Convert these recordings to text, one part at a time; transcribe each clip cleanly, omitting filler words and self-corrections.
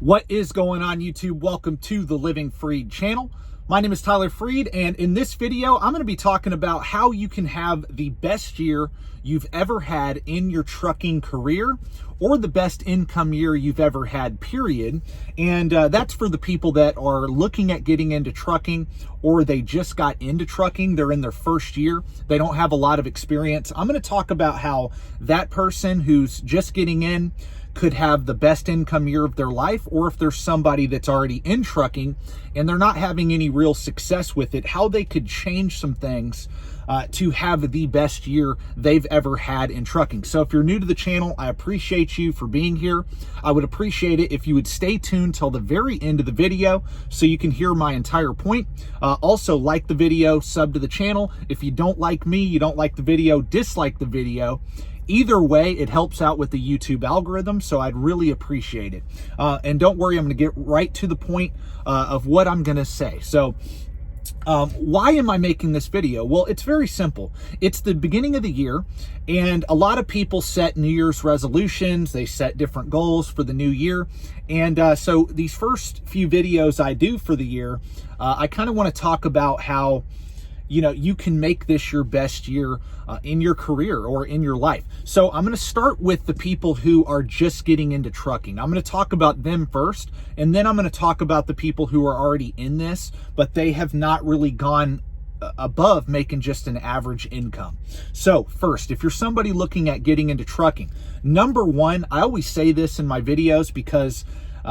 What is going on, YouTube? Welcome to the Living Freed channel. My name is Tyler Freed, and in this video, I'm going to be talking about how you can have the best year you've ever had in your trucking career, or the best income year you've ever had, period. And that's for the people that are looking at getting into trucking, or they just got into trucking. They're in their first year. They don't have a lot of experience. I'm going to talk about how that person who's just getting in could have the best income year of their life, or if there's somebody that's already in trucking and they're not having any real success with it, how they could change some things to have the best year they've ever had in trucking. So if you're new to the channel, I appreciate you for being here. I would appreciate it if you would stay tuned till the very end of the video so you can hear my entire point. Also, like the video, sub to the channel. If you don't like me, you don't like the video, dislike the video. Either way, it helps out with the YouTube algorithm, so I'd really appreciate it. And don't worry, I'm going to get right to the point of what I'm going to say. So why am I making this video? Well, it's very simple. It's the beginning of the year, and a lot of people set New Year's resolutions. They set different goals for the new year. And so these first few videos I do for the year, I kind of want to talk about how you can make this your best year in your career or in your life. So I'm going to start with the people who are just getting into trucking. I'm going to talk about them first, and then I'm going to talk about the people who are already in this, but they have not really gone above making just an average income. So first, if you're somebody looking at getting into trucking, number one, I always say this in my videos because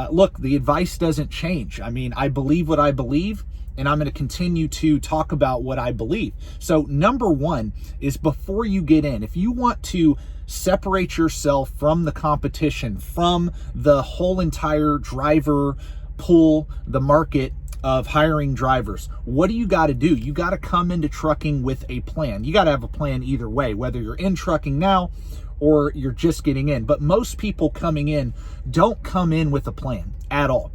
look, the advice doesn't change. I mean, I believe what I believe, and I'm going to continue to talk about what I believe. So number one is, before you get in, if you want to separate yourself from the competition, from the whole entire driver pool, the market of hiring drivers, what do you got to do? You got to come into trucking with a plan. You got to have a plan either way, whether you're in trucking now or you're just getting in. But most people coming in don't come in with a plan at all.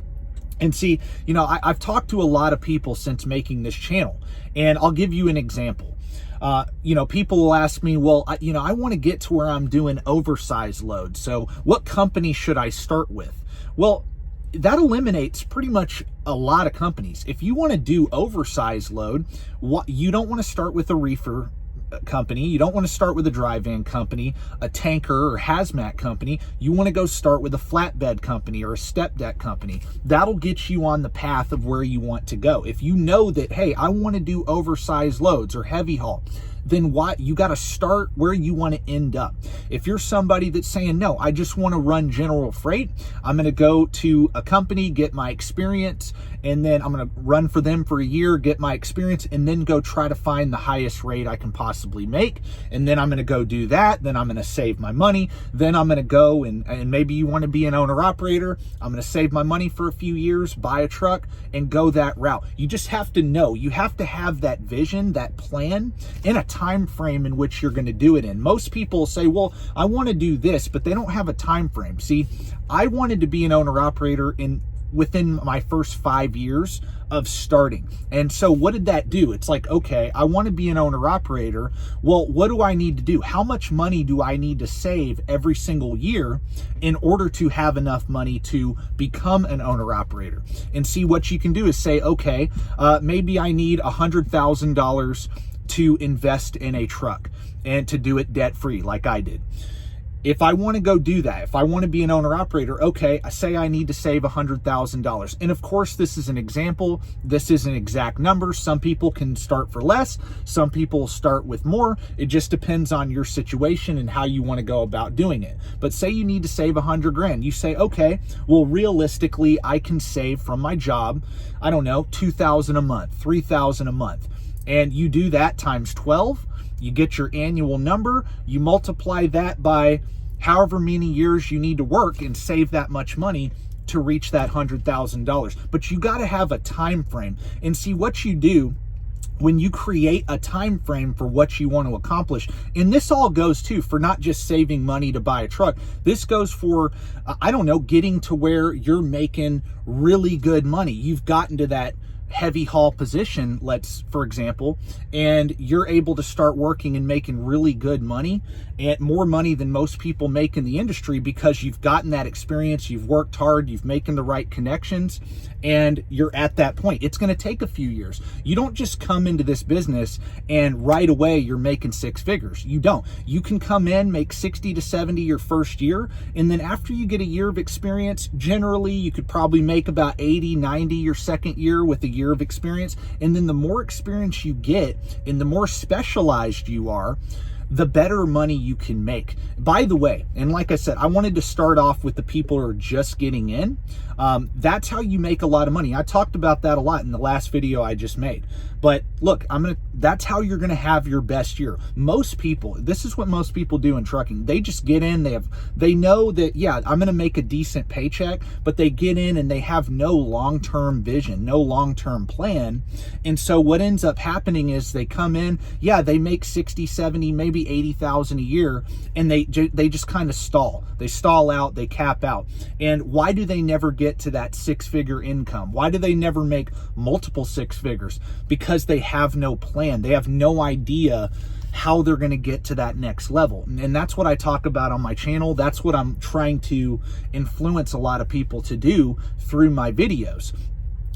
And see, I've talked to a lot of people since making this channel, and I'll give you an example. People will ask me, well, I want to get to where I'm doing oversized loads. So what company should I start with? Well, that eliminates pretty much a lot of companies. If you want to do oversized load, you don't want to start with a reefer company. You don't want to start with a dry van company, a tanker or hazmat company. You want to go start with a flatbed company or a step deck company. That'll get you on the path of where you want to go. If you know that, hey, I want to do oversized loads or heavy haul, then you got to start where you want to end up. If you're somebody that's saying, no, I just want to run general freight, I'm going to go to a company, get my experience, and then I'm going to run for them for a year, get my experience, and then go try to find the highest rate I can possibly make. And then I'm going to go do that. Then I'm going to save my money. Then I'm going to go and maybe you want to be an owner operator. I'm going to save my money for a few years, buy a truck, and go that route. You just have to know. You have to have that vision, that plan, in a time frame in which you're going to do it in. Most people say, well, I want to do this, but they don't have a time frame. See, I wanted to be an owner operator within my first 5 years of starting. And so what did that do? It's like, okay, I want to be an owner operator. Well, what do I need to do? How much money do I need to save every single year in order to have enough money to become an owner operator? And see, what you can do is say, okay, maybe I need $100,000 to invest in a truck and to do it debt-free like I did. If I want to go do that, if I want to be an owner operator, okay, I say I need to save $100,000. And of course, this is an example. This is an exact number. Some people can start for less. Some people start with more. It just depends on your situation and how you want to go about doing it. But say you need to save 100 grand. You say, okay, well, realistically, I can save from my job, I don't know, $2,000 a month, $3,000 a month. And you do that times 12, you get your annual number, you multiply that by however many years you need to work and save that much money to reach that $100,000. But you got to have a time frame. And see, what you do when you create a time frame for what you want to accomplish, and this all goes too for not just saving money to buy a truck. This goes for, I don't know, getting to where you're making really good money. You've gotten to that heavy haul position, for example, and you're able to start working and making really good money, and more money than most people make in the industry, because you've gotten that experience, you've worked hard, you've making the right connections, and you're at that point. It's going to take a few years. You don't just come into this business and right away you're making six figures. You don't. You can come in, make 60 to 70 your first year, and then after you get a year of experience, generally you could probably make about 80, 90 your second year with a year of experience. And then the more experience you get and the more specialized you are, the better money you can make. By the way, and like I said, I wanted to start off with the people who are just getting in. That's how you make a lot of money. I talked about that a lot in the last video I just made. But look, that's how you're gonna have your best year. Most people, this is what most people do in trucking. They just get in, they know that, yeah, I'm gonna make a decent paycheck, but they get in and they have no long-term vision, no long-term plan. And so what ends up happening is they come in, yeah, they make 60, 70, maybe 80,000 a year, and they just kind of stall. They stall out, they cap out. And why do they never get to that six-figure income? Why do they never make multiple six figures? Because they have no plan. They have no idea how they're going to get to that next level. And that's what I talk about on my channel. That's what I'm trying to influence a lot of people to do through my videos.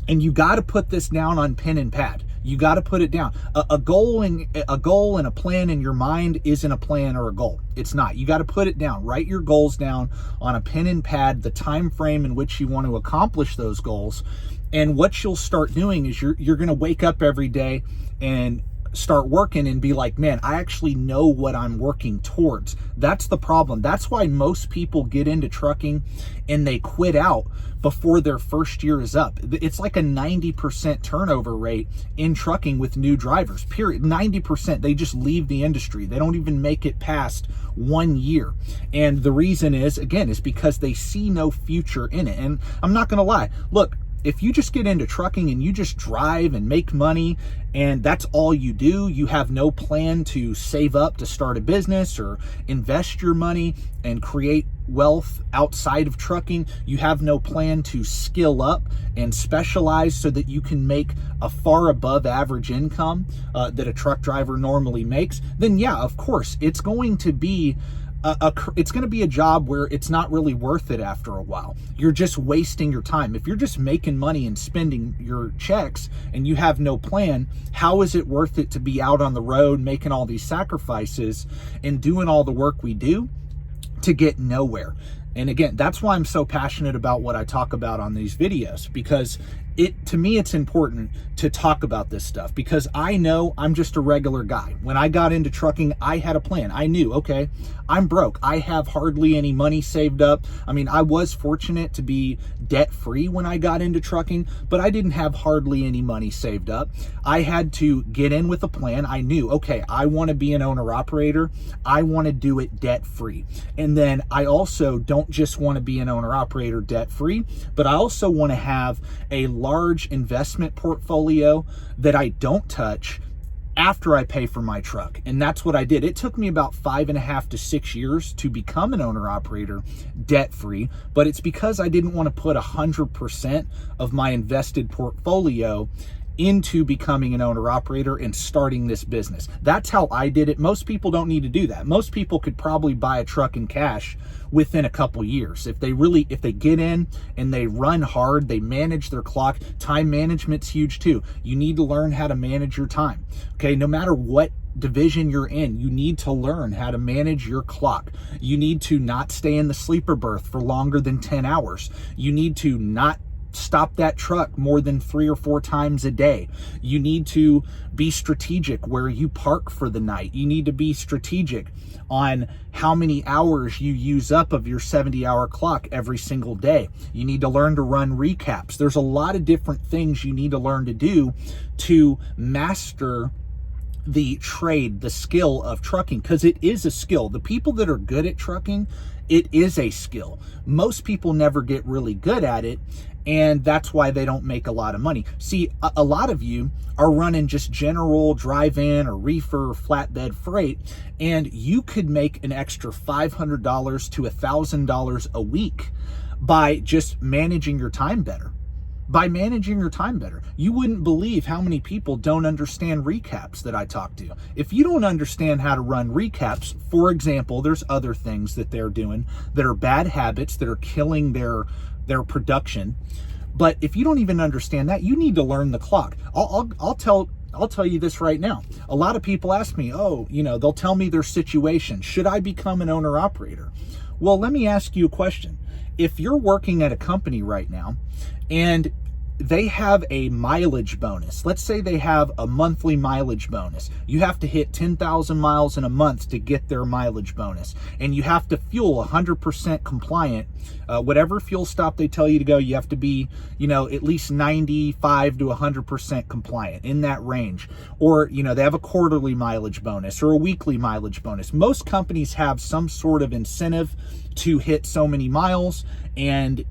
And you got to put this down on pen and pad. You got to put it down. A goal and a plan in your mind isn't a plan or a goal. It's not. You got to put it down. Write your goals down on a pen and pad, the time frame in which you want to accomplish those goals. And what you'll start doing is you're going to wake up every day and start working and be like, man, I actually know what I'm working towards. That's the problem. That's why most people get into trucking and they quit out before their first year is up. It's like a 90% turnover rate in trucking with new drivers, period. 90%, they just leave the industry. They don't even make it past 1 year. And the reason is, again, is because they see no future in it. And I'm not gonna lie, look, if you just get into trucking and you just drive and make money and that's all you do, you have no plan to save up to start a business or invest your money and create wealth outside of trucking, you have no plan to skill up and specialize so that you can make a far above average income that a truck driver normally makes, then yeah, of course, it's going to be a job where it's not really worth it after a while. You're just wasting your time. If you're just making money and spending your checks and you have no plan, how is it worth it to be out on the road making all these sacrifices and doing all the work we do to get nowhere? And again, that's why I'm so passionate about what I talk about on these videos, because to me, it's important to talk about this stuff, because I know I'm just a regular guy. When I got into trucking, I had a plan. I knew, okay, I'm broke. I have hardly any money saved up. I mean, I was fortunate to be debt-free when I got into trucking, but I didn't have hardly any money saved up. I had to get in with a plan. I knew, okay, I want to be an owner-operator. I want to do it debt-free. And then I also don't just want to be an owner-operator debt-free, but I also want to have a large investment portfolio that I don't touch after I pay for my truck. And that's what I did. It took me about 5.5 to 6 years to become an owner operator debt-free, but it's because I didn't want to put 100% of my invested portfolio into becoming an owner operator and starting this business. That's how I did it. Most people don't need to do that. Most people could probably buy a truck in cash within a couple years. If they get in and they run hard, they manage their clock. Time management's huge too. You need to learn how to manage your time. Okay, no matter what division you're in, you need to learn how to manage your clock. You need to not stay in the sleeper berth for longer than 10 hours. You need to not stop that truck more than 3 or 4 times a day. You need to be strategic where you park for the night. You need to be strategic on how many hours you use up of your 70-hour clock every single day. You need to learn to run recaps. There's a lot of different things you need to learn to do to master the trade, the skill of trucking, because it is a skill. The people that are good at trucking, it is a skill. Most people never get really good at it, and that's why they don't make a lot of money. See, a lot of you are running just general drive-in or reefer or flatbed freight, and you could make an extra $500 to $1,000 a week by just managing your time better. by managing your time better. You wouldn't believe how many people don't understand recaps that I talk to. If you don't understand how to run recaps, for example, there's other things that they're doing that are bad habits that are killing their production. But if you don't even understand that, you need to learn the clock. I'll tell you this right now. A lot of people ask me, they'll tell me their situation. Should I become an owner operator? Well, let me ask you a question. If you're working at a company right now and they have a mileage bonus, let's say they have a monthly mileage bonus. You have to hit 10,000 miles in a month to get their mileage bonus. And you have to fuel 100% compliant. Whatever fuel stop they tell you to go, you have to be, at least 95 to 100% compliant, in that range. Or, they have a quarterly mileage bonus or a weekly mileage bonus. Most companies have some sort of incentive to hit so many miles and,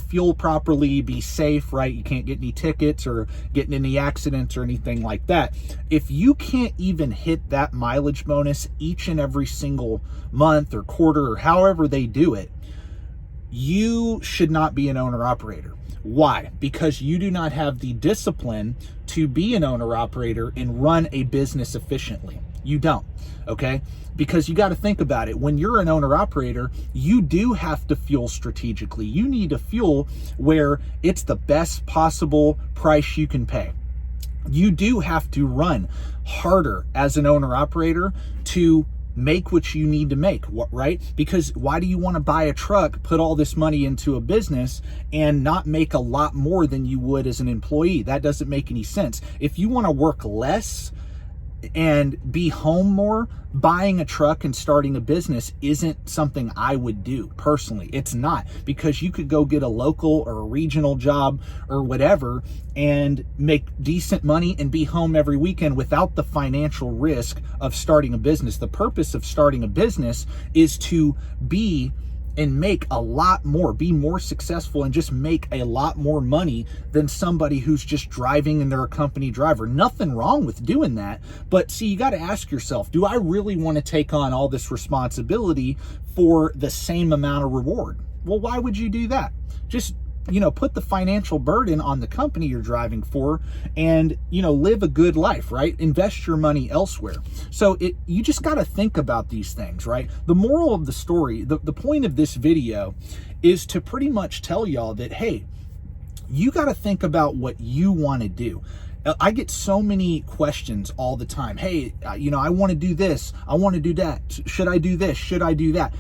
fuel properly, be safe, right? You can't get any tickets or get in any accidents or anything like that. If you can't even hit that mileage bonus each and every single month or quarter or however they do it, you should not be an owner operator. Why? Because you do not have the discipline to be an owner operator and run a business efficiently. You don't, okay? Because you got to think about it. When you're an owner operator, you do have to fuel strategically. You need to fuel where it's the best possible price you can pay. You do have to run harder as an owner operator to make what you need to make, right? Because why do you want to buy a truck, put all this money into a business and not make a lot more than you would as an employee? That doesn't make any sense. If you want to work less and be home more, buying a truck and starting a business isn't something I would do personally. It's not, because you could go get a local or a regional job or whatever and make decent money and be home every weekend without the financial risk of starting a business. The purpose of starting a business is to be and make a lot more, be more successful and just make a lot more money than somebody who's just driving and they're a company driver. Nothing wrong with doing that. But see, you got to ask yourself, do I really want to take on all this responsibility for the same amount of reward? Well, why would you do that? Just put the financial burden on the company you're driving for and, live a good life, right? Invest your money elsewhere. So you just got to think about these things, right? The moral of the story, the point of this video is to pretty much tell y'all that, hey, you got to think about what you want to do. I get so many questions all the time. Hey, I want to do this. I want to do that. Should I do this? Should I do that?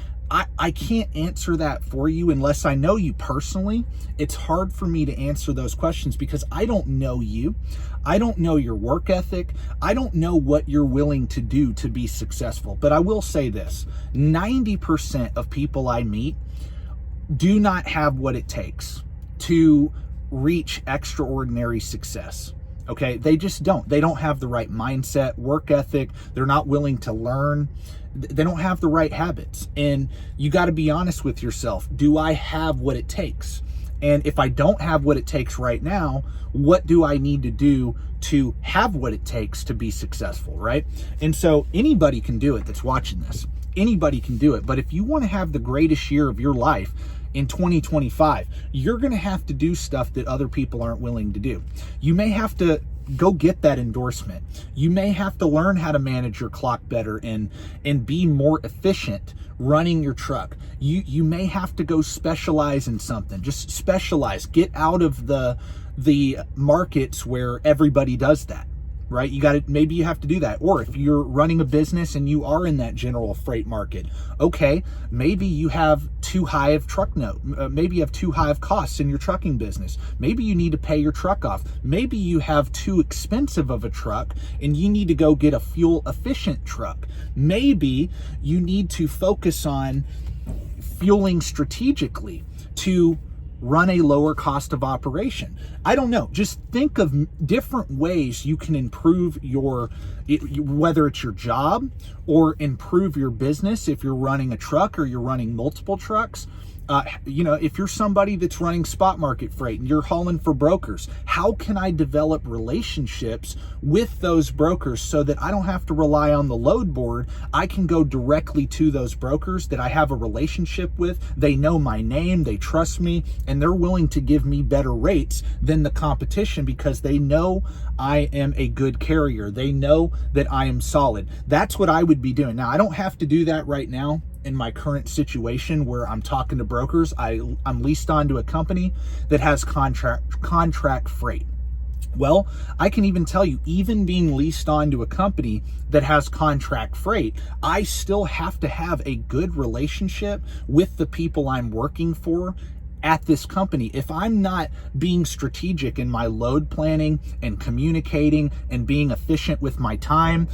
I can't answer that for you unless I know you personally. It's hard for me to answer those questions because I don't know you. I don't know your work ethic. I don't know what you're willing to do to be successful. But I will say this, 90% of people I meet do not have what it takes to reach extraordinary success. Okay, they just don't. They don't have the right mindset, work ethic. They're not willing to learn. They don't have the right habits. And you got to be honest with yourself. Do I have what it takes? And if I don't have what it takes right now, what do I need to do to have what it takes to be successful, right? And so anybody can do it that's watching this. Anybody can do it. But if you want to have the greatest year of your life in 2025, you're going to have to do stuff that other people aren't willing to do. You may have to go get that endorsement. You may have to learn how to manage your clock better and be more efficient running your truck. You may have to go specialize in something. Just specialize. Get out of the markets where everybody does that. Right? Maybe you have to do that. Or if you're running a business and you are in that general freight market, okay, maybe you have too high of maybe you have too high of costs in your trucking business. Maybe you need to pay your truck off. Maybe you have too expensive of a truck and you need to go get a fuel efficient truck. Maybe you need to focus on fueling strategically to run a lower cost of operation. I don't know. Just think of different ways you can improve whether it's your job or improve your business if you're running a truck or you're running multiple trucks. If you're somebody that's running spot market freight and you're hauling for brokers, how can I develop relationships with those brokers so that I don't have to rely on the load board? I can go directly to those brokers that I have a relationship with. They know my name, they trust me, and they're willing to give me better rates than the competition because they know I am a good carrier. They know that I am solid. That's what I would be doing. Now, I don't have to do that right now in my current situation where I'm talking to brokers. I'm leased onto a company that has contract freight. Well, I can even tell you, even being leased onto a company that has contract freight, I still have to have a good relationship with the people I'm working for at this company. If I'm not being strategic in my load planning and communicating and being efficient with my time,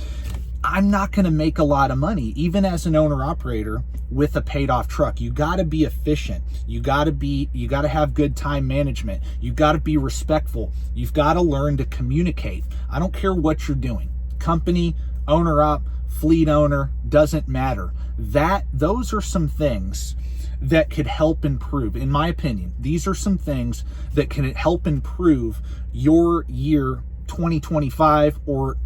I'm not going to make a lot of money, even as an owner operator with a paid off truck. You got to be efficient. You got to have good time management. You got to be respectful. You've got to learn to communicate. I don't care what you're doing. Company, owner op, fleet owner, doesn't matter. Those are some things that could help improve. In my opinion, these are some things that can help improve your year 2025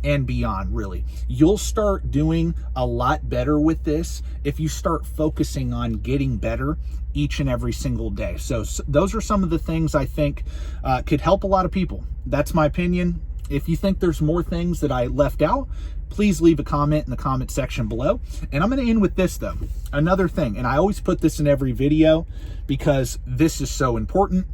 and beyond. Really, you'll start doing a lot better with this if you start focusing on getting better each and every single day. So those are some of the things I think could help a lot of people. That's my opinion. If you think there's more things that I left out, please leave a comment in the comment section below. And I'm going to end with this though. Another thing, and I always put this in every video because this is so important.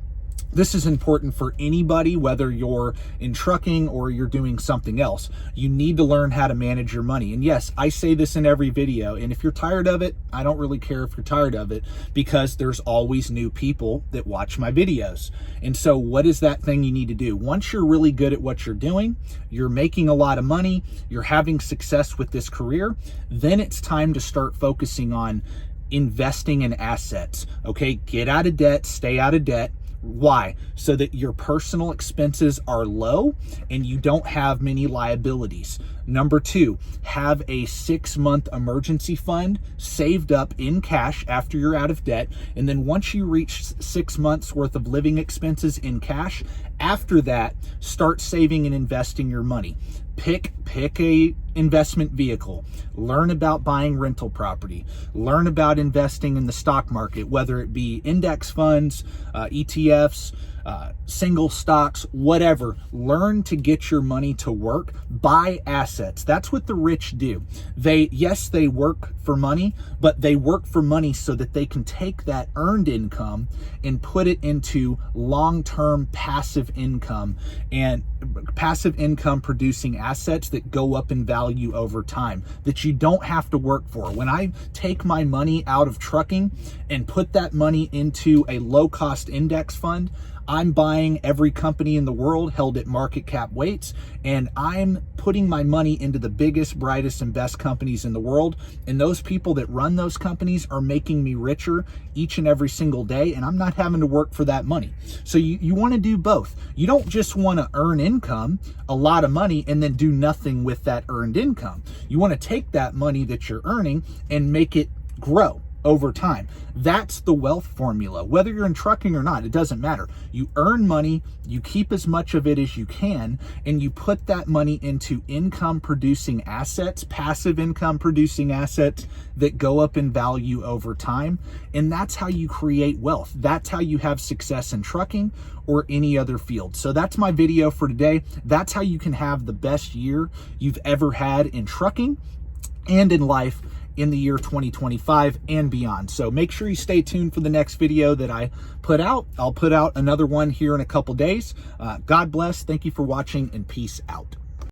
This is important for anybody, whether you're in trucking or you're doing something else. You need to learn how to manage your money. And yes, I say this in every video. And if you're tired of it, I don't really care if you're tired of it because there's always new people that watch my videos. And so what is that thing you need to do? Once you're really good at what you're doing, you're making a lot of money, you're having success with this career, then it's time to start focusing on investing in assets. Okay, get out of debt, stay out of debt. Why? So that your personal expenses are low and you don't have many liabilities. Number 2, have a 6-month emergency fund saved up in cash after you're out of debt. And then once you reach 6 months worth of living expenses in cash, after that, start saving and investing your money. Pick a investment vehicle, learn about buying rental property, learn about investing in the stock market, whether it be index funds, ETFs, single stocks, whatever. Learn to get your money to work. Buy assets. That's what the rich do. They work for money, but they work for money so that they can take that earned income and put it into long-term passive income and passive income producing assets that go up in value over time that you don't have to work for. When I take my money out of trucking and put that money into a low-cost index fund, I'm buying every company in the world held at market cap weights, and I'm putting my money into the biggest, brightest, and best companies in the world. And those people that run those companies are making me richer each and every single day, and I'm not having to work for that money. So you want to do both. You don't just want to earn income, a lot of money, and then do nothing with that earned income. You want to take that money that you're earning and make it grow over time. That's the wealth formula. Whether you're in trucking or not, it doesn't matter. You earn money, you keep as much of it as you can, and you put that money into income producing assets, passive income producing assets that go up in value over time. And that's how you create wealth. That's how you have success in trucking or any other field. So that's my video for today. That's how you can have the best year you've ever had in trucking and in life in the year 2025 and beyond. So make sure you stay tuned for the next video that I put out. I'll put out another one here in a couple days. God bless. Thank you for watching, and peace out.